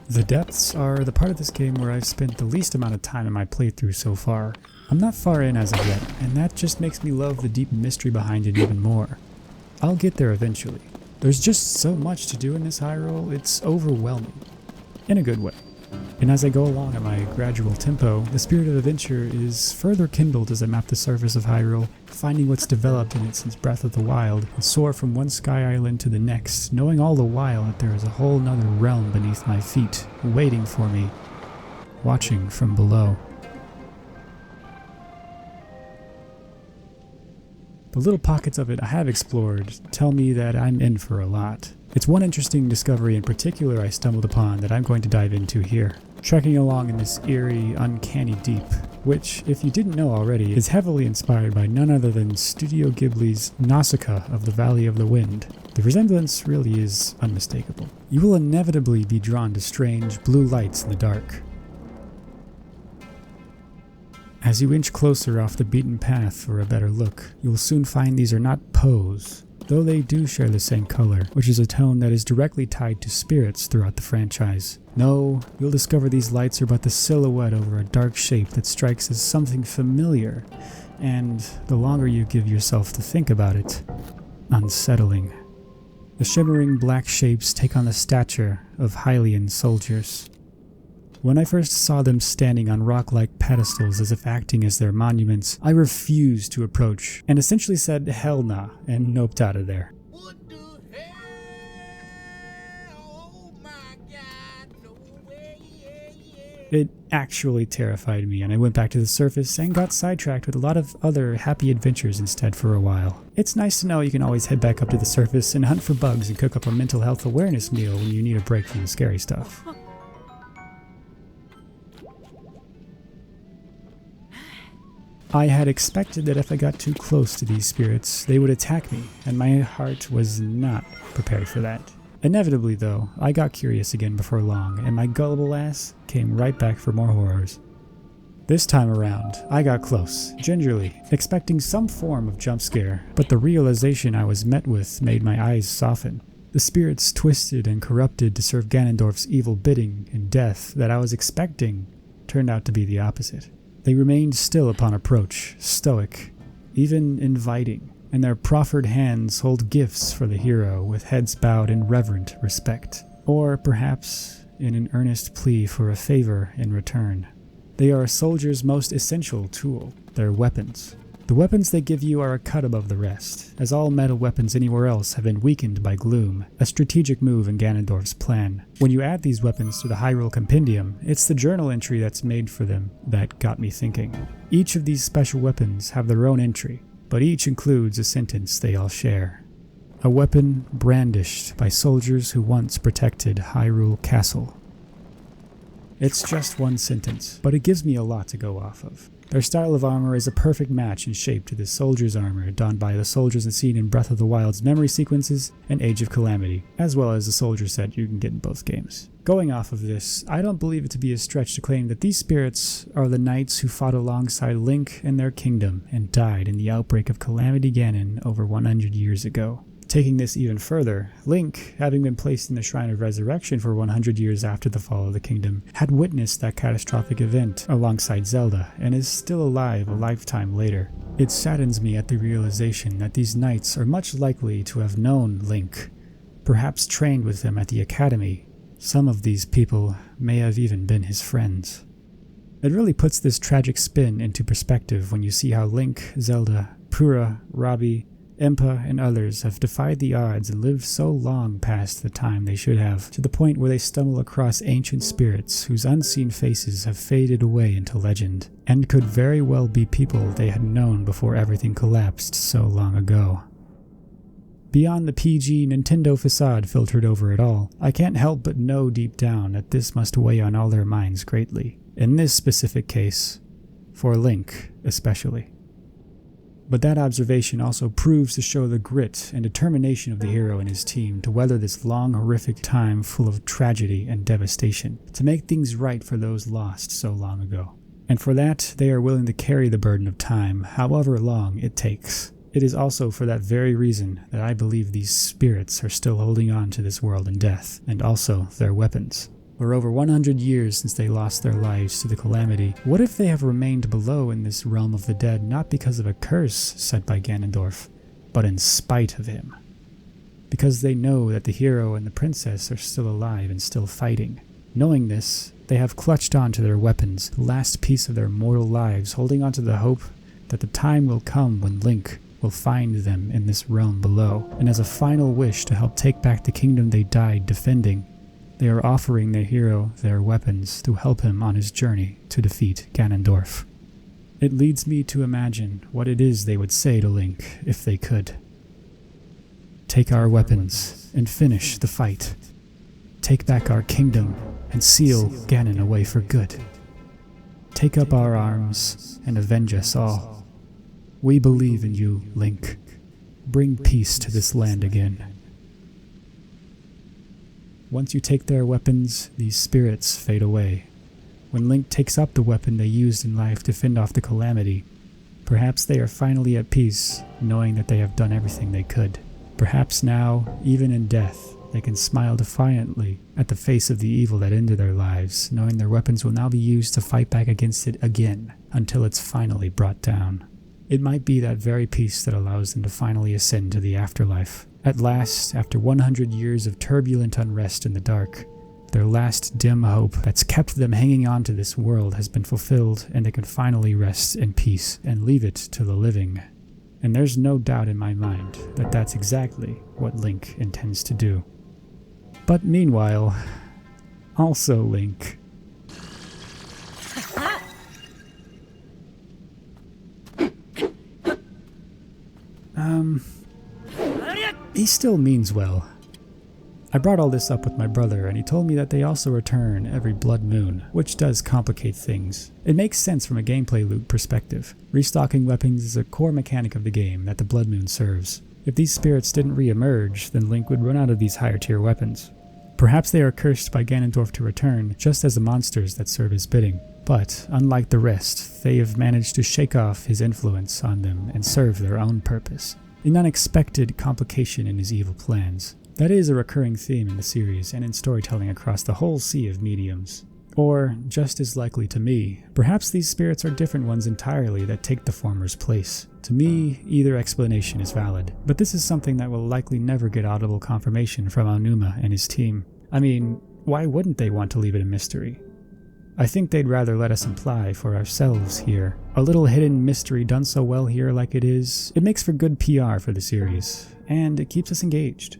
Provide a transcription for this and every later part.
The depths are the part of this game where I've spent the least amount of time in my playthrough so far. I'm not far in as of yet, and that just makes me love the deep mystery behind it even more. I'll get there eventually. There's just so much to do in this Hyrule, it's overwhelming. In a good way. And as I go along at my gradual tempo, the spirit of adventure is further kindled as I map the surface of Hyrule, finding what's developed in it since Breath of the Wild, and soar from one sky island to the next, knowing all the while that there is a whole nother realm beneath my feet, waiting for me, watching from below. The little pockets of it I have explored tell me that I'm in for a lot. It's one interesting discovery in particular I stumbled upon that I'm going to dive into here. Trekking along in this eerie, uncanny deep, which, if you didn't know already, is heavily inspired by none other than Studio Ghibli's Nausicaa of the Valley of the Wind. The resemblance really is unmistakable. You will inevitably be drawn to strange blue lights in the dark. As you inch closer off the beaten path for a better look, you will soon find these are not Poes, though they do share the same color, which is a tone that is directly tied to spirits throughout the franchise. No, you'll discover these lights are but the silhouette over a dark shape that strikes as something familiar, and the longer you give yourself to think about it, unsettling. The shimmering black shapes take on the stature of Hylian soldiers. When I first saw them standing on rock-like pedestals as if acting as their monuments, I refused to approach and essentially said hell nah and noped out of there. What the hell? Oh my God, no way, yeah. It actually terrified me, and I went back to the surface and got sidetracked with a lot of other happy adventures instead for a while. It's nice to know you can always head back up to the surface and hunt for bugs and cook up a mental health awareness meal when you need a break from the scary stuff. I had expected that if I got too close to these spirits, they would attack me, and my heart was not prepared for that. Inevitably, though, I got curious again before long, and my gullible ass came right back for more horrors. This time around, I got close, gingerly, expecting some form of jump scare, but the realization I was met with made my eyes soften. The spirits twisted and corrupted to serve Ganondorf's evil bidding, and death that I was expecting turned out to be the opposite. They remained still upon approach, stoic, even inviting, and their proffered hands hold gifts for the hero with heads bowed in reverent respect, or perhaps in an earnest plea for a favor in return. They are a soldier's most essential tool, their weapons. The weapons they give you are a cut above the rest, as all metal weapons anywhere else have been weakened by gloom, a strategic move in Ganondorf's plan. When you add these weapons to the Hyrule Compendium, it's the journal entry that's made for them that got me thinking. Each of these special weapons have their own entry, but each includes a sentence they all share. A weapon brandished by soldiers who once protected Hyrule Castle. It's just one sentence, but it gives me a lot to go off of. Their style of armor is a perfect match in shape to the soldier's armor donned by the soldiers seen in Breath of the Wild's memory sequences and Age of Calamity, as well as the soldier set you can get in both games. Going off of this, I don't believe it to be a stretch to claim that these spirits are the knights who fought alongside Link and their kingdom and died in the outbreak of Calamity Ganon over 100 years ago. Taking this even further, Link, having been placed in the Shrine of Resurrection for 100 years after the fall of the kingdom, had witnessed that catastrophic event alongside Zelda and is still alive a lifetime later. It saddens me at the realization that these knights are much likely to have known Link, perhaps trained with him at the academy. Some of these people may have even been his friends. It really puts this tragic spin into perspective when you see how Link, Zelda, Pura, Robbie, Impa, and others have defied the odds and lived so long past the time they should have, to the point where they stumble across ancient spirits whose unseen faces have faded away into legend, and could very well be people they had known before everything collapsed so long ago. Beyond the PG Nintendo facade filtered over it all, I can't help but know deep down that this must weigh on all their minds greatly. In this specific case, for Link especially. But that observation also proves to show the grit and determination of the hero and his team to weather this long, horrific time full of tragedy and devastation, to make things right for those lost so long ago. And for that, they are willing to carry the burden of time, however long it takes. It is also for that very reason that I believe these spirits are still holding on to this world in death, and also their weapons. For over 100 years since they lost their lives to the calamity, what if they have remained below in this realm of the dead not because of a curse set by Ganondorf, but in spite of him? Because they know that the hero and the princess are still alive and still fighting. Knowing this, they have clutched on to their weapons, the last piece of their mortal lives, holding on to the hope that the time will come when Link will find them in this realm below, and as a final wish to help take back the kingdom they died defending, they are offering their hero their weapons to help him on his journey to defeat Ganondorf. It leads me to imagine what it is they would say to Link if they could. Take our weapons and finish the fight. Take back our kingdom and seal Ganon away for good. Take up our arms and avenge us all. We believe in you, Link. Bring peace to this land again. Once you take their weapons, these spirits fade away. When Link takes up the weapon they used in life to fend off the calamity, perhaps they are finally at peace, knowing that they have done everything they could. Perhaps now, even in death, they can smile defiantly at the face of the evil that ended their lives, knowing their weapons will now be used to fight back against it again, until it's finally brought down. It might be that very peace that allows them to finally ascend to the afterlife. At last, after 100 years of turbulent unrest in the dark, their last dim hope that's kept them hanging on to this world has been fulfilled, and they can finally rest in peace and leave it to the living. And there's no doubt in my mind that that's exactly what Link intends to do. But meanwhile, also Link. He still means well. I brought all this up with my brother, and he told me that they also return every blood moon, which does complicate things. It makes sense from a gameplay loop perspective. Restocking weapons is a core mechanic of the game that the blood moon serves. If these spirits didn't re-emerge, then Link would run out of these higher tier weapons. Perhaps they are cursed by Ganondorf to return, just as the monsters that serve his bidding. But, unlike the rest, they have managed to shake off his influence on them and serve their own purpose. An unexpected complication in his evil plans. That is a recurring theme in the series and in storytelling across the whole sea of mediums. Or, just as likely to me, perhaps these spirits are different ones entirely that take the former's place. To me, either explanation is valid, but this is something that will likely never get audible confirmation from Aonuma and his team. I mean, why wouldn't they want to leave it a mystery? I think they'd rather let us imply for ourselves here. A little hidden mystery done so well here like it is, it makes for good PR for the series, and it keeps us engaged.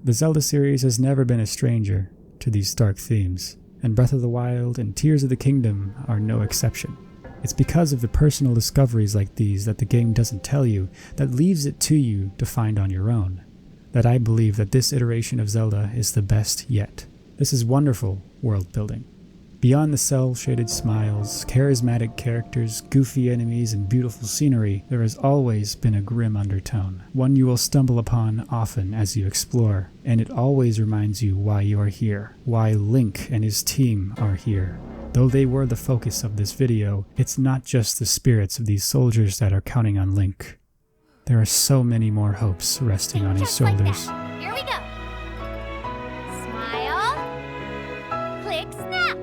The Zelda series has never been a stranger to these dark themes, and Breath of the Wild and Tears of the Kingdom are no exception. It's because of the personal discoveries like these that the game doesn't tell you, that leaves it to you to find on your own, that I believe that this iteration of Zelda is the best yet. This is wonderful world building. Beyond the cel-shaded smiles, charismatic characters, goofy enemies, and beautiful scenery, there has always been a grim undertone, one you will stumble upon often as you explore, and it always reminds you why you are here, why Link and his team are here. Though they were the focus of this video, it's not just the spirits of these soldiers that are counting on Link. There are so many more hopes resting on his shoulders. Like here we go. Smile. Click, snap.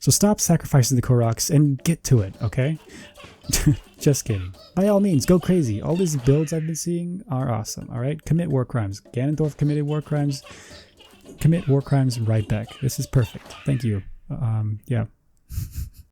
So stop sacrificing the Koroks and get to it, okay? Just kidding. By all means, go crazy. All these builds I've been seeing are awesome, alright? Commit war crimes. Ganondorf committed war crimes. Commit war crimes right back. This is perfect. Thank you. Yeah.